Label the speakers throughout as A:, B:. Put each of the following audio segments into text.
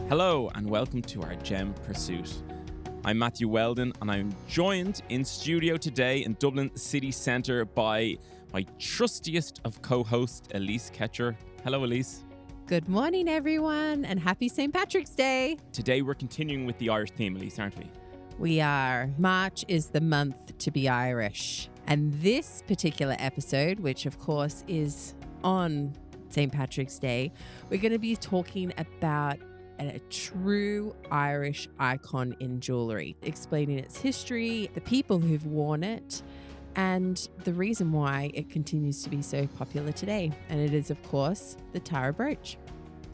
A: Hello and welcome to our Gem Pursuit. I'm Matthew Weldon and I'm joined in studio today in Dublin city centre by my trustiest of co-hosts, Alyce Ketcher. Hello, Alyce.
B: Good morning, everyone, and happy St. Patrick's Day.
A: Today we're continuing with the Irish theme, Alyce, aren't we?
B: We are. March is the month to be Irish. And this particular episode, which of course is on St. Patrick's Day, we're going to be talking about a true Irish icon in jewellery, explaining its history, the people who've worn it, and the reason why it continues to be so popular today. And it is, of course, the Tara Brooch.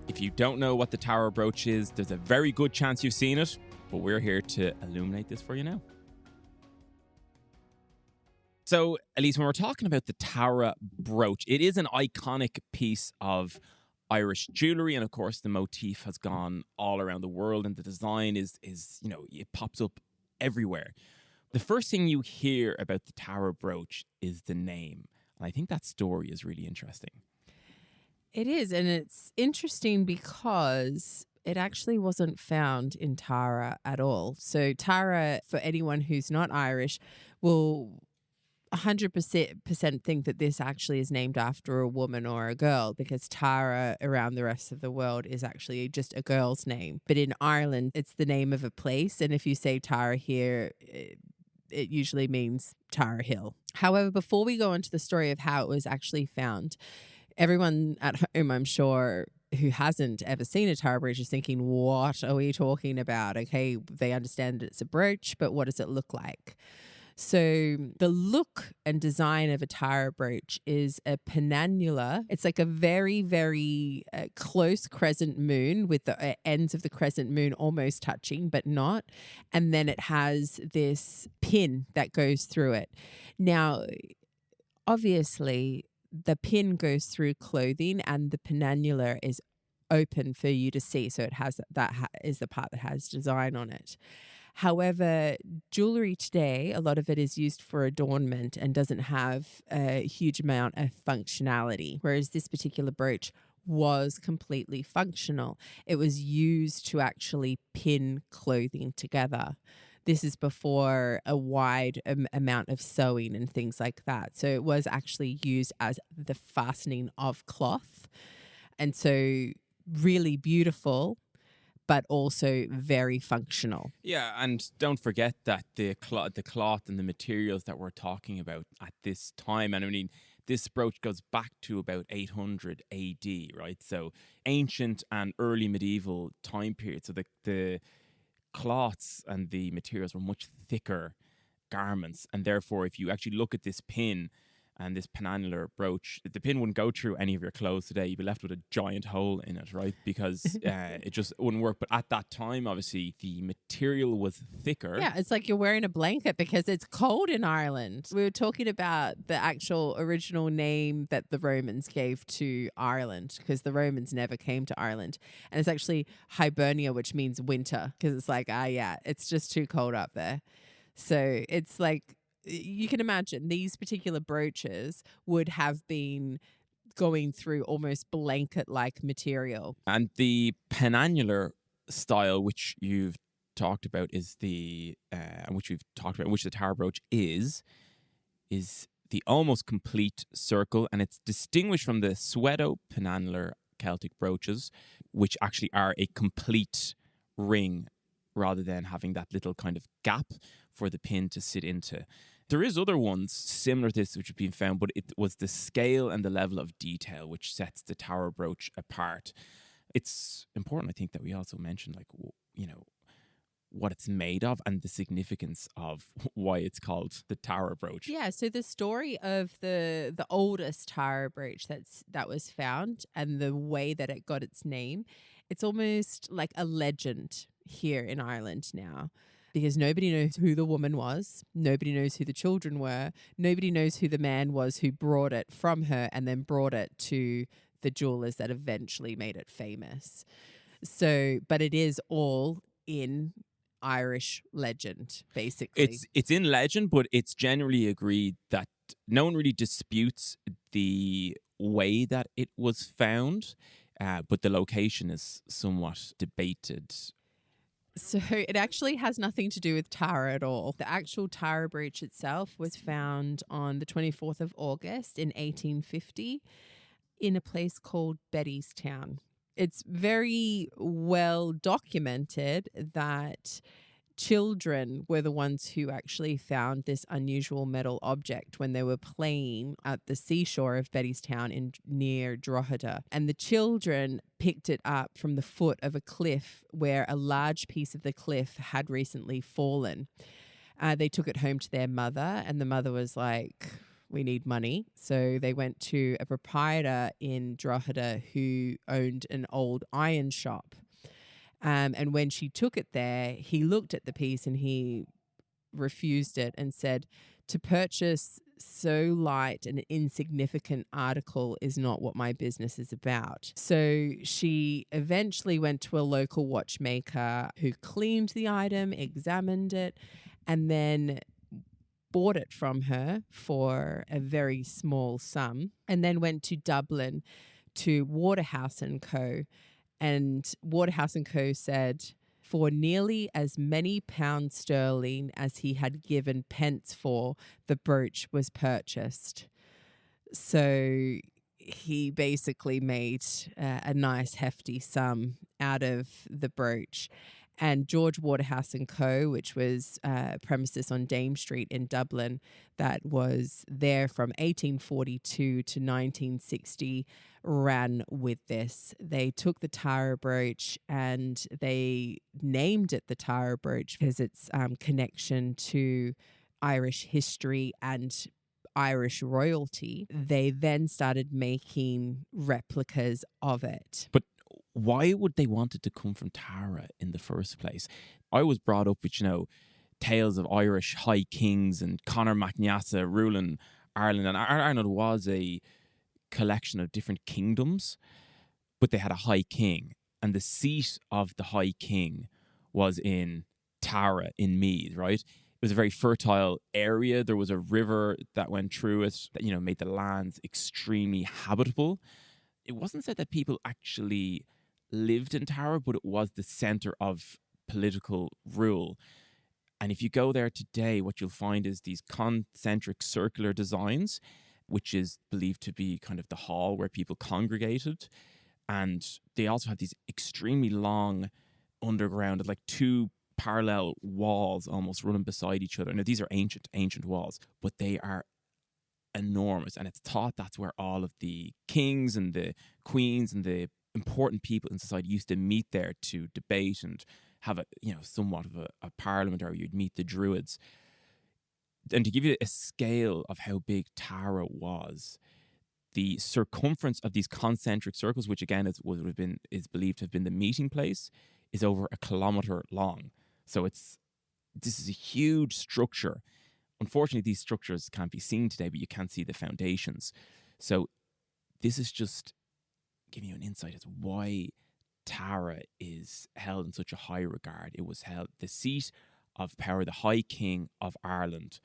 A: If you don't know what the Tara Brooch is, there's a very good chance you've seen it, but we're here to illuminate this for you now. So, Alyce, when we're talking about the Tara Brooch, it is an iconic piece of Irish jewellery, and of course the motif has gone all around the world, and the design is it pops up everywhere. The first thing you hear about the Tara Brooch is the name, and I think that story is really interesting.
B: It is, and it's interesting because it actually wasn't found in Tara at all. So Tara, for anyone who's not Irish, will 100% think that this actually is named after a woman or a girl, because Tara around the rest of the world is actually just a girl's name. But in Ireland, it's the name of a place. And if you say Tara here, it usually means Tara Hill. However, before we go into the story of how it was actually found, everyone at home, I'm sure, who hasn't ever seen a Tara brooch is thinking, what are we talking about? Okay, they understand it's a brooch, but what does it look like? So the look and design of a Tara brooch is a penannula. It's like a very, very close crescent moon with the ends of the crescent moon almost touching, but not. And then it has this pin that goes through it. Now, obviously, the pin goes through clothing and the penannula is open for you to see. So it has is the part that has design on it. However, jewellery today, a lot of it is used for adornment and doesn't have a huge amount of functionality, whereas this particular brooch was completely functional. It was used to actually pin clothing together. This is before a wide amount of sewing and things like that. So it was actually used as the fastening of cloth. And so really beautiful, but also very functional.
A: Yeah, and don't forget that the cloth and the materials that we're talking about at this time, and I mean, this brooch goes back to about 800 AD, right? So ancient and early medieval time period. So the cloths and the materials were much thicker garments, and therefore if you actually look at this pin and this penannular brooch, the pin wouldn't go through any of your clothes today. You'd be left with a giant hole in it, right? Because it just wouldn't work. But at that time, obviously, the material was thicker.
B: Yeah, it's like you're wearing a blanket because it's cold in Ireland. We were talking about the actual original name that the Romans gave to Ireland, because the Romans never came to Ireland. And it's actually Hibernia, which means winter, because it's like, it's just too cold up there. So it's like, you can imagine these particular brooches would have been going through almost blanket-like material.
A: And the penannular style, which you've talked about, is which the Tara Brooch is the almost complete circle, and it's distinguished from the pseudo-penannular Celtic brooches, which actually are a complete ring rather than having that little kind of gap for the pin to sit into. There is other ones similar to this which have been found, but it was the scale and the level of detail which sets the Tara Brooch apart. It's important, I think, that we also mention, what it's made of and the significance of why it's called the Tara Brooch.
B: Yeah, so the story of the oldest Tara brooch that was found and the way that it got its name, it's almost like a legend here in Ireland now. Because nobody knows who the woman was. Nobody knows who the children were. Nobody knows who the man was who brought it from her and then brought it to the jewelers that eventually made it famous. So, but it is all in Irish legend, basically.
A: It's in legend, but it's generally agreed that no one really disputes the way that it was found. but the location is somewhat debated.
B: So it actually has nothing to do with Tara at all. The actual Tara Brooch itself was found on the 24th of August in 1850 in a place called Bettystown. It's very well documented that children were the ones who actually found this unusual metal object when they were playing at the seashore of Bettystown near Drogheda. And the children picked it up from the foot of a cliff where a large piece of the cliff had recently fallen. They took it home to their mother, and the mother was like, we need money. So they went to a proprietor in Drogheda who owned an old iron shop. And when she took it there, he looked at the piece and he refused it and said, to purchase so light and insignificant article is not what my business is about. So she eventually went to a local watchmaker who cleaned the item, examined it, and then bought it from her for a very small sum, and then went to Dublin to Waterhouse & Co. And Waterhouse & Co. said, for nearly as many pounds sterling as he had given pence for, the brooch was purchased. So he basically made a nice hefty sum out of the brooch. And George Waterhouse & Co., which was premises on Dame Street in Dublin, that was there from 1842 to 1960, ran with this. They took the Tara Brooch and they named it the Tara Brooch because its connection to Irish history and Irish royalty. They then started making replicas of it.
A: But why would they want it to come from Tara in the first place? I was brought up with, tales of Irish high kings and Conor MacNiassa ruling Ireland. And Ireland was a collection of different kingdoms, but they had a high king. And the seat of the high king was in Tara in Meath, right? It was a very fertile area. There was a river that went through it that, made the lands extremely habitable. It wasn't said that people actually lived in Tara, but it was the center of political rule. And if you go there today, what you'll find is these concentric circular designs, which is believed to be kind of the hall where people congregated. And they also have these extremely long underground, like two parallel walls almost running beside each other. Now, these are ancient walls, but they are enormous. And it's thought that's where all of the kings and the queens and the important people in society used to meet there to debate and have somewhat of a parliament, or you'd meet the druids. And to give you a scale of how big Tara was, the circumference of these concentric circles, which again is believed to have been the meeting place, is over 1 kilometer long. So this is a huge structure. Unfortunately, these structures can't be seen today, but you can see the foundations. So this is just giving you an insight as to why Tara is held in such a high regard. It was held the seat of power, the High King of Ireland,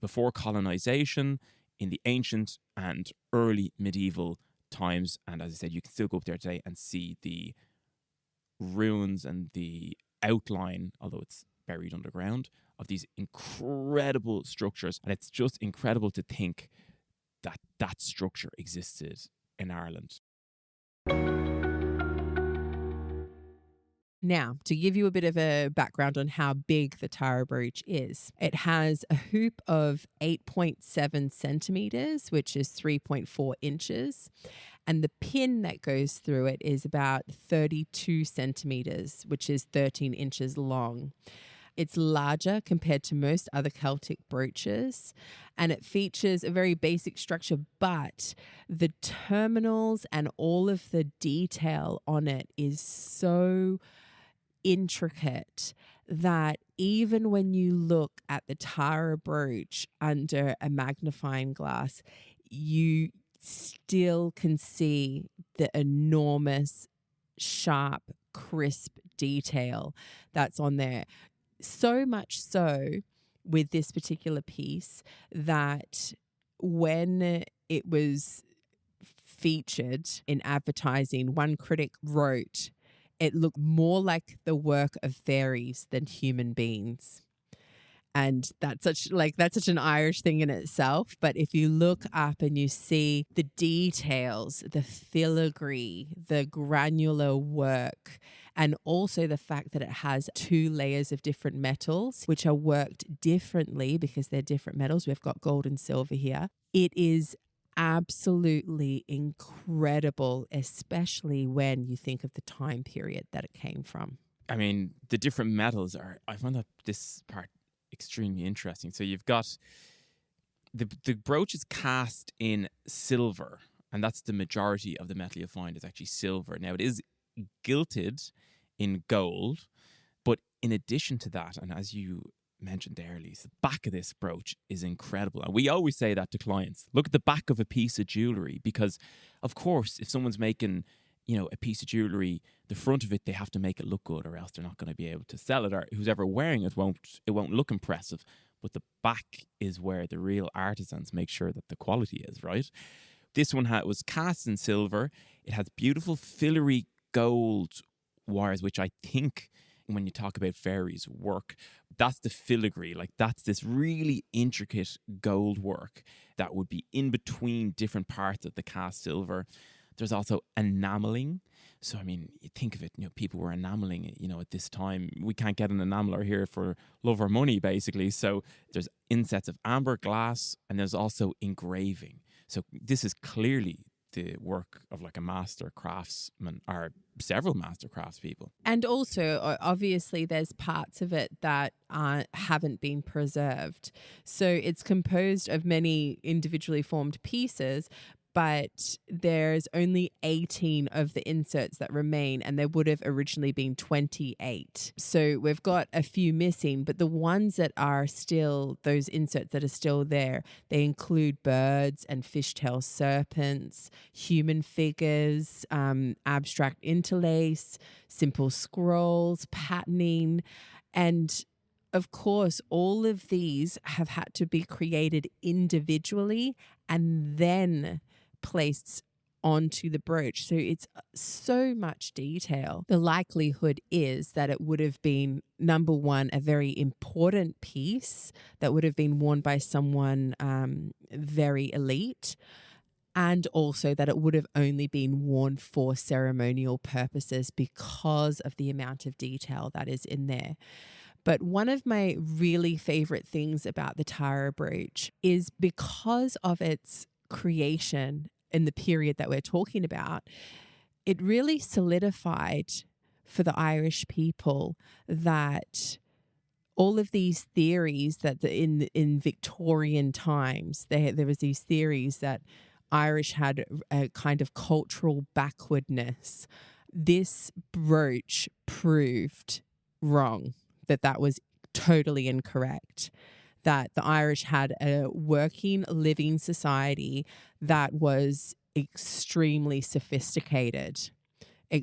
A: before colonisation in the ancient and early medieval times. And as I said, you can still go up there today and see the ruins and the outline, although it's buried underground, of these incredible structures. And it's just incredible to think that that structure existed in Ireland.
B: Now, to give you a bit of a background on how big the Tara Brooch is, it has a hoop of 8.7 centimeters, which is 3.4 inches. And the pin that goes through it is about 32 centimeters, which is 13 inches long. It's larger compared to most other Celtic brooches, and it features a very basic structure, but the terminals and all of the detail on it is so intricate that even when you look at the Tara Brooch under a magnifying glass, you still can see the enormous, sharp, crisp detail that's on there. So much so with this particular piece that when it was featured in advertising. One critic wrote, "It looked more like the work of fairies than human beings." And that's such an Irish thing in itself. But if you look up and you see the details, the filigree, the granular work, and also the fact that it has 2 layers of different metals, which are worked differently because they're different metals. We've got gold and silver here. It is absolutely incredible, especially when you think of the time period that it came from.
A: I mean, the different metals I find that this part extremely interesting. So you've got the brooch is cast in silver, and that's the majority of the metal you find is actually silver. Now, it is gilded in gold, but in addition to that, and as you mentioned there, Alyce, the back of this brooch is incredible. And we always say that to clients. Look at the back of a piece of jewellery, because, of course, if someone's making a piece of jewellery, the front of it, they have to make it look good, or else they're not going to be able to sell it, or who's ever wearing it won't look impressive. But the back is where the real artisans make sure that the quality is right. This one was cast in silver. It has beautiful filigree gold wires, which I think when you talk about fairies work, that's the filigree. Like, that's this really intricate gold work that would be in between different parts of the cast silver. There's also enameling. So, I mean, you think of it, people were enameling, at this time. We can't get an enameler here for love or money, basically. So there's insets of amber, glass, and there's also engraving. So this is clearly the work of like a master craftsman or several master craftspeople.
B: And also, obviously, there's parts of it that haven't been preserved. So it's composed of many individually formed pieces, but there's only 18 of the inserts that remain, and there would have originally been 28. So we've got a few missing, but the ones that are still, those inserts that are still there, they include birds and fishtail serpents, human figures, abstract interlace, simple scrolls, patterning, and of course, all of these have had to be created individually and then placed onto the brooch. So it's so much detail. The likelihood is that it would have been, number one, a very important piece that would have been worn by someone very elite, and also that it would have only been worn for ceremonial purposes because of the amount of detail that is in there. But one of my really favorite things about the Tara brooch is because of its creation in the period that we're talking about, it really solidified for the Irish people that all of these theories that in Victorian times, there was these theories that Irish had a kind of cultural backwardness. This brooch proved wrong, that was totally incorrect, that the Irish had a working, living society that was extremely sophisticated when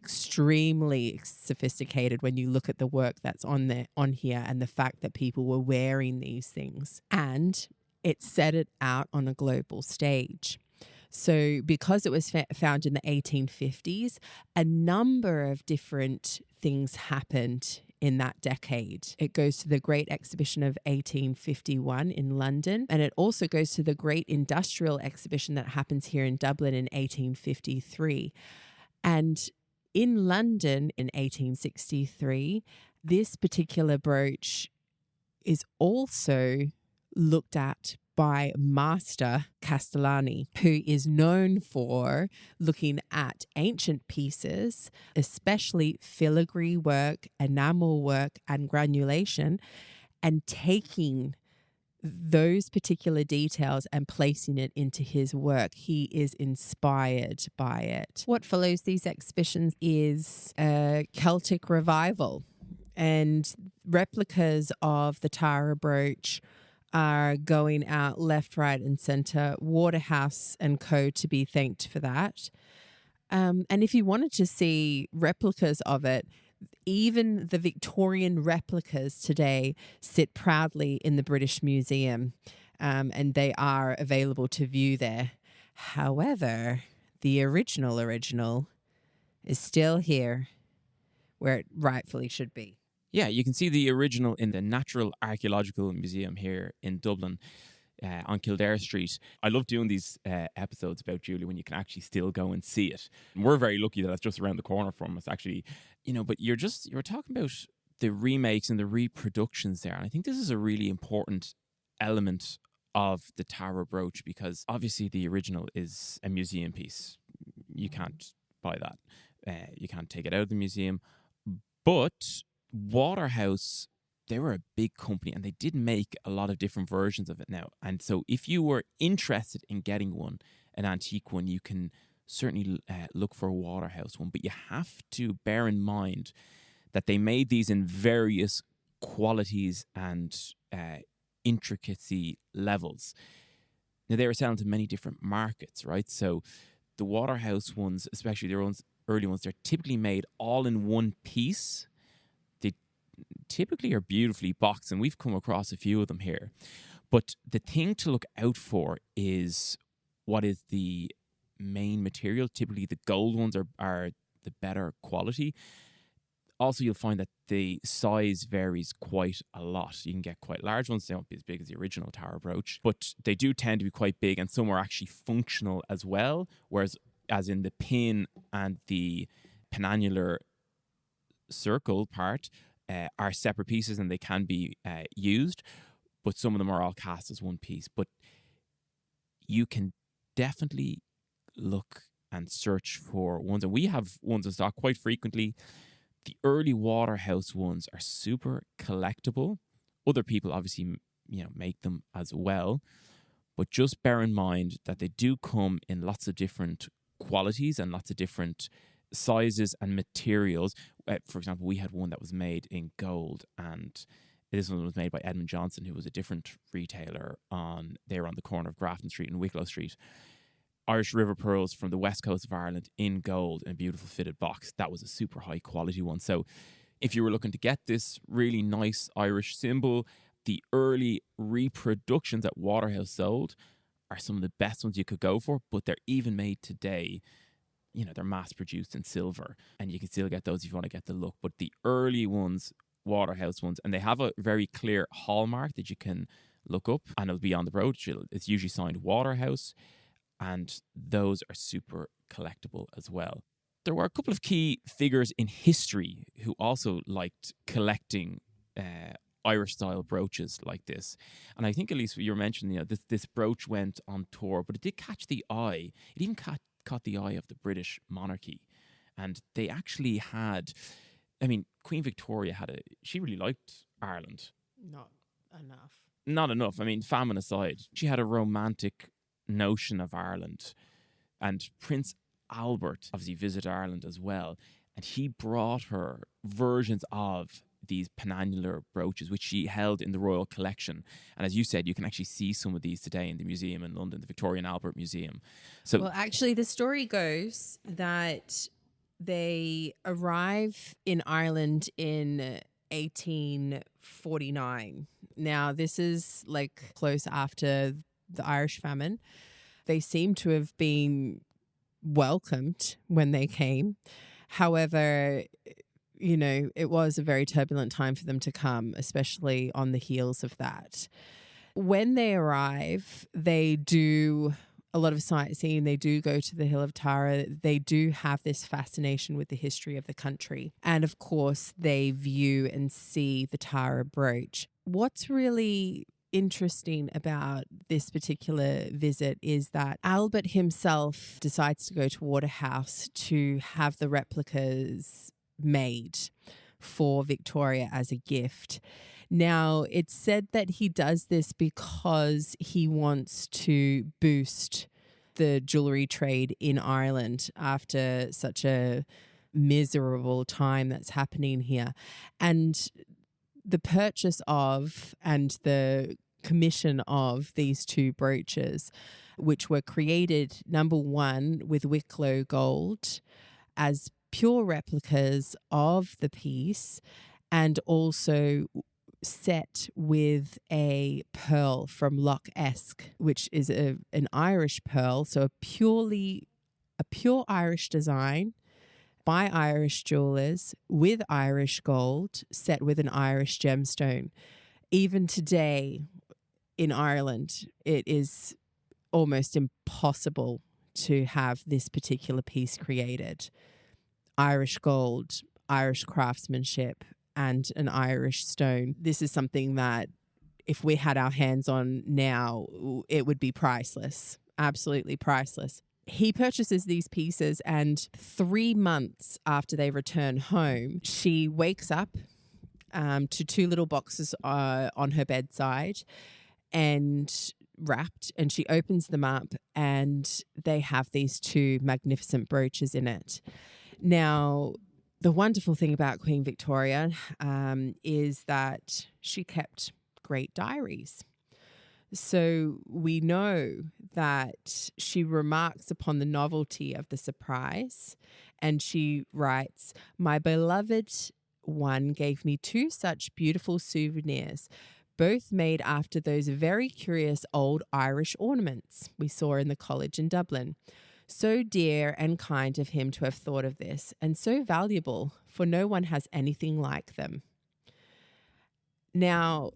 B: you look at the work that's on here and the fact that people were wearing these things. And it set it out on a global stage. So because it was found in the 1850s, a number of different things happened in that decade. It goes to the Great Exhibition of 1851 in London, and it also goes to the Great Industrial Exhibition that happens here in Dublin in 1853. And in London in 1863, this particular brooch is also looked at by Master Castellani, who is known for looking at ancient pieces, especially filigree work, enamel work, and granulation, and taking those particular details and placing it into his work. He is inspired by it. What follows these exhibitions is a Celtic revival, and replicas of the Tara brooch are going out left, right, and centre. Waterhouse and Co. to be thanked for that. And if you wanted to see replicas of it, even the Victorian replicas today sit proudly in the British Museum, and they are available to view there. However, the original is still here where it rightfully should be.
A: Yeah, you can see the original in the Natural Archaeological Museum here in Dublin on Kildare Street. I love doing these episodes about Jewellery when you can actually still go and see it. And we're very lucky that it's just around the corner from us, actually. But you're talking about the remakes and the reproductions there. And I think this is a really important element of the Tara Brooch, because obviously the original is a museum piece. You can't buy that. You can't take it out of the museum. But Waterhouse, they were a big company and they did make a lot of different versions of it now. And so if you were interested in getting one, an antique one, you can certainly look for a Waterhouse one. But you have to bear in mind that they made these in various qualities and intricacy levels. Now, they were selling to many different markets, right? So the Waterhouse ones, especially their own early ones, they're typically made all in one piece. They typically are beautifully boxed, and we've come across a few of them here. But the thing to look out for is what is the main material. Typically, the gold ones are the better quality. Also, you'll find that the size varies quite a lot. You can get quite large ones. They won't be as big as the original Tara Brooch, but they do tend to be quite big, and some are actually functional as well, whereas as in the pin and the penannular circle part are separate pieces and they can be used, but some of them are all cast as one piece. But you can definitely look and search for ones, and we have ones in stock quite frequently. The early Waterhouse ones are super collectible. Other people obviously, make them as well, but just bear in mind that they do come in lots of different qualities and lots of different sizes and materials. For example, we had one that was made in gold, and this one was made by Edmund Johnson, who was a different retailer they were on the corner of Grafton Street and Wicklow Street. Irish River pearls from the west coast of Ireland in gold in a beautiful fitted box. That was a super high quality one. So if you were looking to get this really nice Irish symbol, the early reproductions that Waterhouse sold are some of the best ones you could go for, but they're even made today. They're mass produced in silver, and you can still get those if you want to get the look. But the early ones, Waterhouse ones, and they have a very clear hallmark that you can look up, and it'll be on the brooch. It's usually signed Waterhouse, and those are super collectible as well. There were a couple of key figures in history who also liked collecting Irish-style brooches like this. And I think, Alyce, you were mentioning, this brooch went on tour, but it did catch the eye. It even caught the eye of the British monarchy. And they actually had, Queen Victoria she really liked Ireland.
B: Not enough.
A: Not enough. Famine aside, she had a romantic notion of Ireland. And Prince Albert obviously visited Ireland as well. And he brought her versions of these penannular brooches, which she held in the royal collection. And as you said, you can actually see some of these today in the museum in London, the Victoria and Albert Museum. So,
B: well, actually, the story goes that they arrive in Ireland in 1849. Now, this is like close after the Irish famine. They seem to have been welcomed when they came. However, it was a very turbulent time for them to come, especially on the heels of that. When they arrive, they do a lot of sightseeing. They do go to the Hill of Tara. They do have this fascination with the history of the country. And of course, they view and see the Tara Brooch. What's really interesting about this particular visit is that Albert himself decides to go to Waterhouse to have the replicas made for Victoria as a gift. Now, it's said that he does this because he wants to boost the jewellery trade in Ireland after such a miserable time that's happening here. And the purchase of and the commission of these two brooches, which were created, number one, with Wicklow gold as pure replicas of the piece, and also set with a pearl from Loch Esk, which is an Irish pearl, so a purely a pure Irish design by Irish jewelers with Irish gold set with an Irish gemstone. Even today in Ireland, it is almost impossible to have this particular piece created. Irish gold, Irish craftsmanship, and an Irish stone. This is something that if we had our hands on now, it would be priceless. Absolutely priceless. He purchases these pieces, and 3 months after they return home, she wakes up to 2 little boxes on her bedside and wrapped, and she opens them up, and they have these 2 magnificent brooches in it. Now, the wonderful thing about Queen Victoria is that she kept great diaries. So we know that she remarks upon the novelty of the surprise, and she writes, "My beloved one gave me 2 such beautiful souvenirs, both made after those very curious old Irish ornaments we saw in the college in Dublin. So dear and kind of him to have thought of this, and so valuable, for no one has anything like them." Now,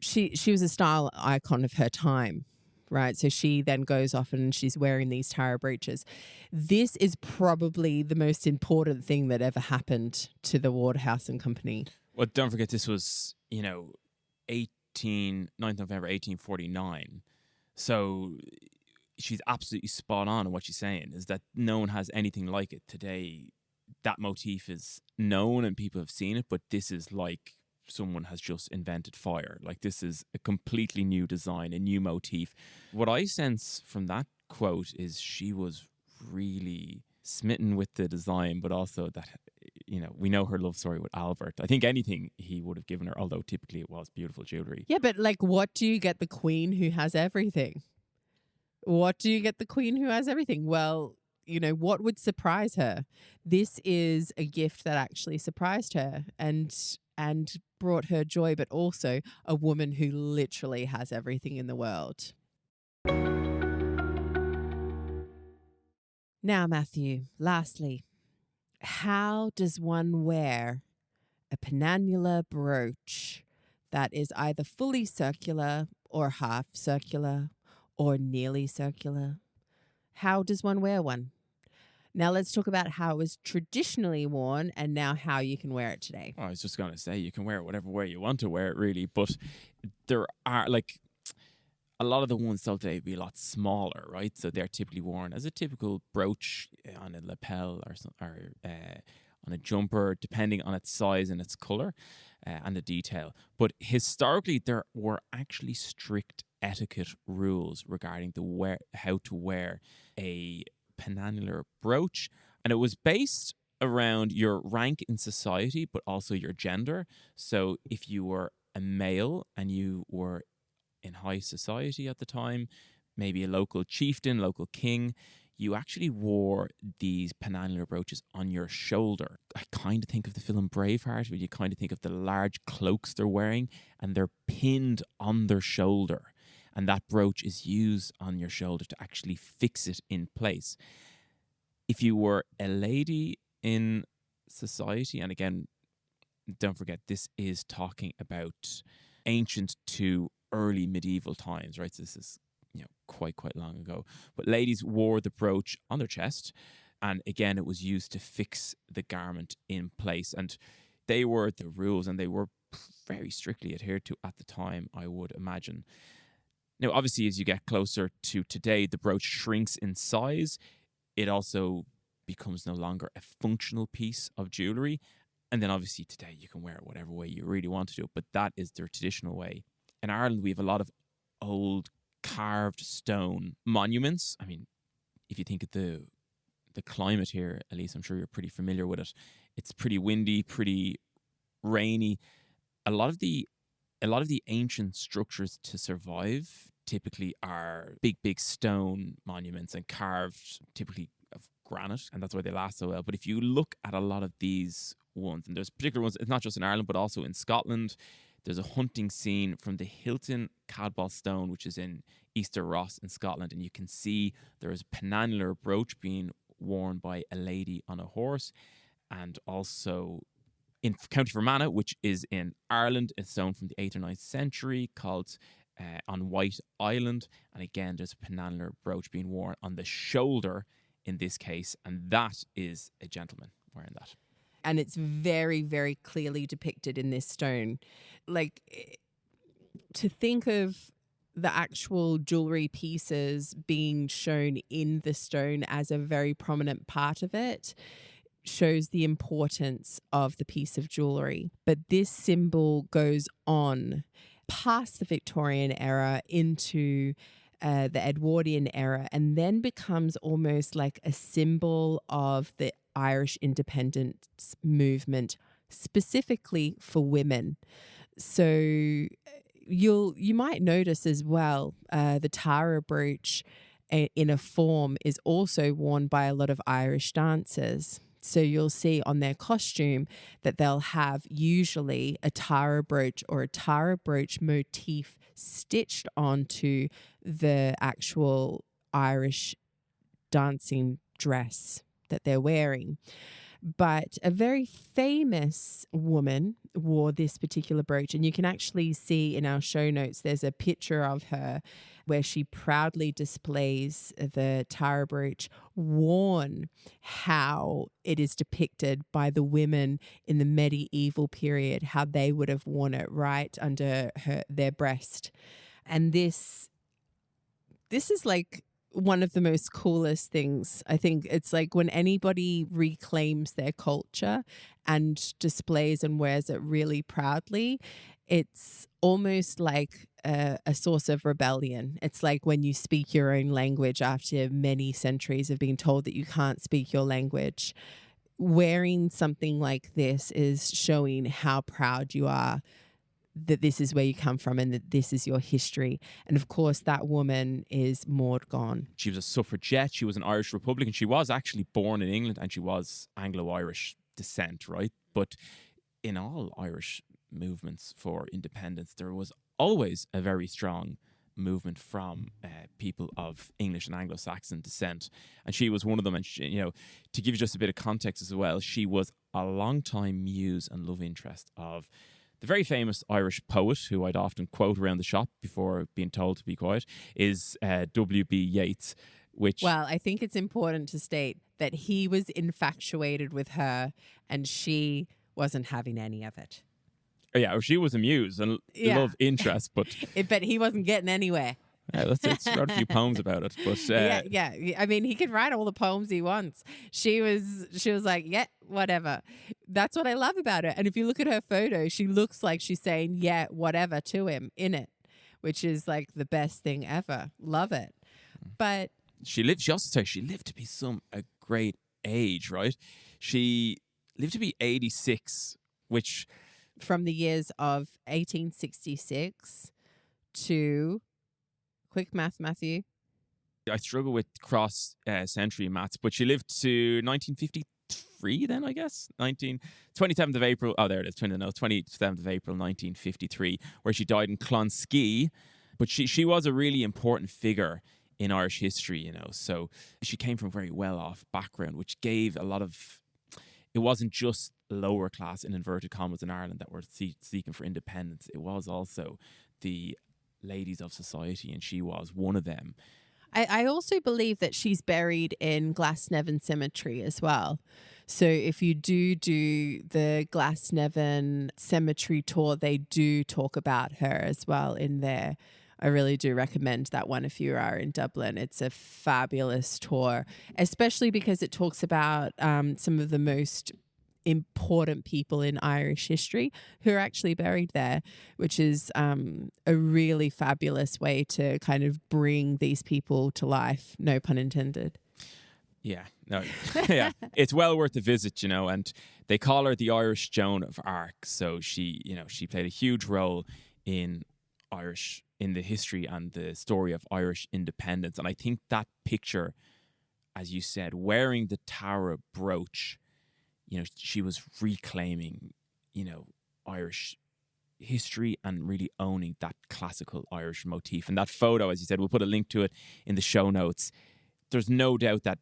B: she was a style icon of her time, right? So she then goes off and she's wearing these Tara Brooches. This is probably the most important thing that ever happened to the Waterhouse and Company.
A: Well, don't forget this was, 9th November 1849. So she's absolutely spot on in what she's saying, is that no one has anything like it today. That motif is known and people have seen it, but this is like someone has just invented fire. Like, this is a completely new design, a new motif. What I sense from that quote is she was really smitten with the design, but also that, we know her love story with Albert. I think anything he would have given her, although typically it was beautiful jewellery.
B: Yeah, but like, what do you get the queen who has everything? What do you get the queen who has everything? Well, what would surprise her? This is a gift that actually surprised her and brought her joy, but also a woman who literally has everything in the world. Now, Matthew, lastly, how does one wear a penannular brooch that is either fully circular or half circular or nearly circular? How does one wear one? Now let's talk about how it was traditionally worn and now how you can wear it today.
A: I was just going to say, you can wear it whatever way you want to wear it, really. But there are, a lot of the ones sold today would be a lot smaller, right? So they're typically worn as a typical brooch on a lapel or on a jumper, depending on its size and its colour and the detail. But historically, there were actually strict etiquette rules regarding how to wear a penannular brooch, and it was based around your rank in society, but also your gender. So if you were a male and you were in high society at the time, maybe a local chieftain, local king, you actually wore these penannular brooches on your shoulder. I kind of think of the film Braveheart, where you kind of think of the large cloaks they're wearing and they're pinned on their shoulder. And that brooch is used on your shoulder to actually fix it in place. If you were a lady in society, and again, don't forget, this is talking about ancient to early medieval times, right? So this is, quite long ago. But ladies wore the brooch on their chest, and again, it was used to fix the garment in place. And they were the rules, and they were very strictly adhered to at the time, I would imagine. Now, obviously, as you get closer to today, the brooch shrinks in size. It also becomes no longer a functional piece of jewellery. And then obviously today you can wear it whatever way you really want to do it, but that is their traditional way. In Ireland, we have a lot of old carved stone monuments. I mean, if you think of the climate here, Alyce, I'm sure you're pretty familiar with it. It's pretty windy, pretty rainy. A lot of the ancient structures to survive typically are big stone monuments and carved typically of granite, and that's why they last so well. But if you look at a lot of these ones, and there's particular ones, it's not just in Ireland but also in Scotland. There's a hunting scene from the Hilton Cadball Stone, which is in Easter Ross in Scotland, and you can see there is a penannular brooch being worn by a lady on a horse. And also in County Fermanagh, which is in Ireland, it's known from the 8th or 9th century, called on White Island. And again, there's a penannular brooch being worn on the shoulder in this case, and that is a gentleman wearing that.
B: And it's very, very clearly depicted in this stone. Like, to think of the actual jewelry pieces being shown in the stone as a very prominent part of it shows the importance of the piece of jewelry. But this symbol goes on past the Victorian era into the Edwardian era, and then becomes almost like a symbol of the Irish independence movement, specifically for women. So you might notice as well, the Tara brooch in a form is also worn by a lot of Irish dancers. So you'll see on their costume that they'll have usually a Tara brooch or a Tara brooch motif stitched onto the actual Irish dancing dress that they're wearing. But a very famous woman wore this particular brooch, and you can actually see in our show notes, there's a picture of her where she proudly displays the Tara brooch, worn how it is depicted by the women in the medieval period, how they would have worn it right under their breast. And this is like one of the most coolest things. I think it's like when anybody reclaims their culture and displays and wears it really proudly, it's almost like a source of rebellion. It's like when you speak your own language after many centuries of being told that you can't speak your language. Wearing something like this is showing how proud you are that this is where you come from and that this is your history. And of course, that woman is Maud Gonne.
A: She was a suffragette. She was an Irish Republican. She was actually born in England and she was Anglo-Irish descent, right? But in all Irish movements for independence, there was always a very strong movement from people of English and Anglo-Saxon descent. And she was one of them. And, she, to give you just a bit of context as well, she was a long-time muse and love interest of the very famous Irish poet, who I'd often quote around the shop before being told to be quiet, is W.B. Yeats.
B: Well, I think it's important to state that he was infatuated with her and she wasn't having any of it.
A: Yeah, she was a muse and love interest, but
B: he wasn't getting anywhere.
A: Yeah, let's wrote a few poems about it. But
B: yeah. I mean, he could write all the poems he wants. She was like, yeah, whatever. That's what I love about her. And if you look at her photo, she looks like she's saying, yeah, whatever to him in it, which is like the best thing ever. Love it. But
A: she also lived to be a great age, right? She lived to be 86, which
B: from the years of 1866 to quick math, Matthew.
A: I struggle with cross-century maths, but she lived to 1953 then, I guess. 27th of April. Oh, there it is. 27th of April, 1953, where she died in Clonskee. But she was a really important figure in Irish history, So she came from a very well-off background, which gave a lot of... It wasn't just lower class, in inverted commas, in Ireland that were seeking for independence. It was also the ladies of society, and she was one of them.
B: I also believe that she's buried in Glasnevin Cemetery as well. So if you do the Glasnevin Cemetery tour, they do talk about her as well in there. I really do recommend that one if you are in Dublin. It's a fabulous tour, especially because it talks about some of the most important people in Irish history who are actually buried there, which is a really fabulous way to kind of bring these people to life. No pun intended.
A: Yeah, no, yeah, it's well worth a visit, and they call her the Irish Joan of Arc. So she played a huge role in the history and the story of Irish independence. And I think that picture, as you said, wearing the Tara brooch, she was reclaiming, Irish history and really owning that classical Irish motif. And that photo, as you said, we'll put a link to it in the show notes. There's no doubt that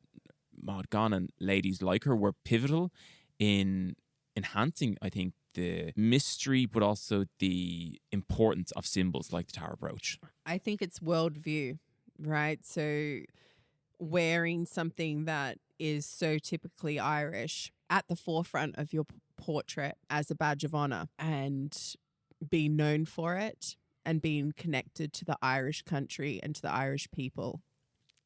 A: Maud Gonne and ladies like her were pivotal in enhancing, I think, the mystery, but also the importance of symbols like the Tara Brooch.
B: I think it's worldview, right? So wearing something that is so typically Irish at the forefront of your portrait as a badge of honor and being known for it and being connected to the Irish country and to the Irish people.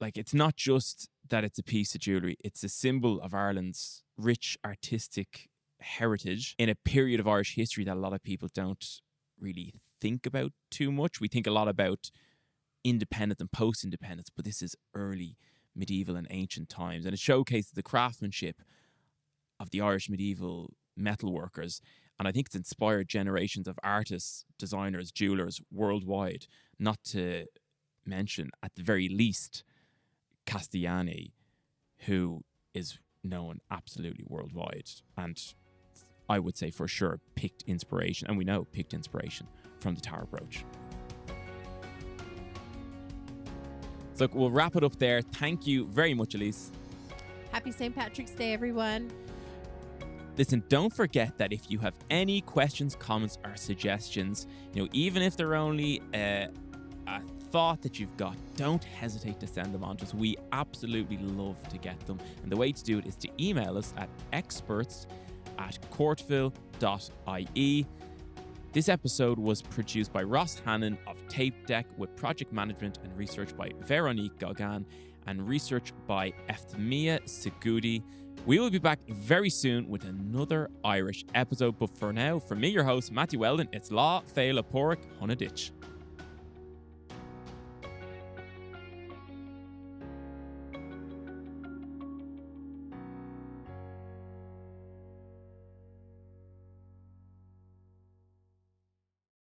A: Like, it's not just that it's a piece of jewellery, it's a symbol of Ireland's rich artistic heritage in a period of Irish history that a lot of people don't really think about too much. We think a lot about independence and post-independence, but this is early medieval and ancient times, and it showcases the craftsmanship of the Irish medieval metalworkers, and I think it's inspired generations of artists, designers, jewelers worldwide, not to mention, at the very least, Castellani, who is known absolutely worldwide, and I would say for sure picked inspiration, and we know picked inspiration from the Tara Brooch. So we'll wrap it up there. Thank you very much, Alyce.
B: Happy St. Patrick's Day, everyone.
A: Listen, don't forget that if you have any questions, comments, or suggestions, even if they're only a thought that you've got, don't hesitate to send them on to us. We absolutely love to get them. And the way to do it is to email us at experts@courtville.ie. This episode was produced by Ross Hannon of Tape Deck, with project management and research by Veronique Gauguin and research by Efthimia Segudi. We will be back very soon with another Irish episode, but for now, from me, your host, Matthew Weldon, it's Lá Féile Porrick Hunna Ditch.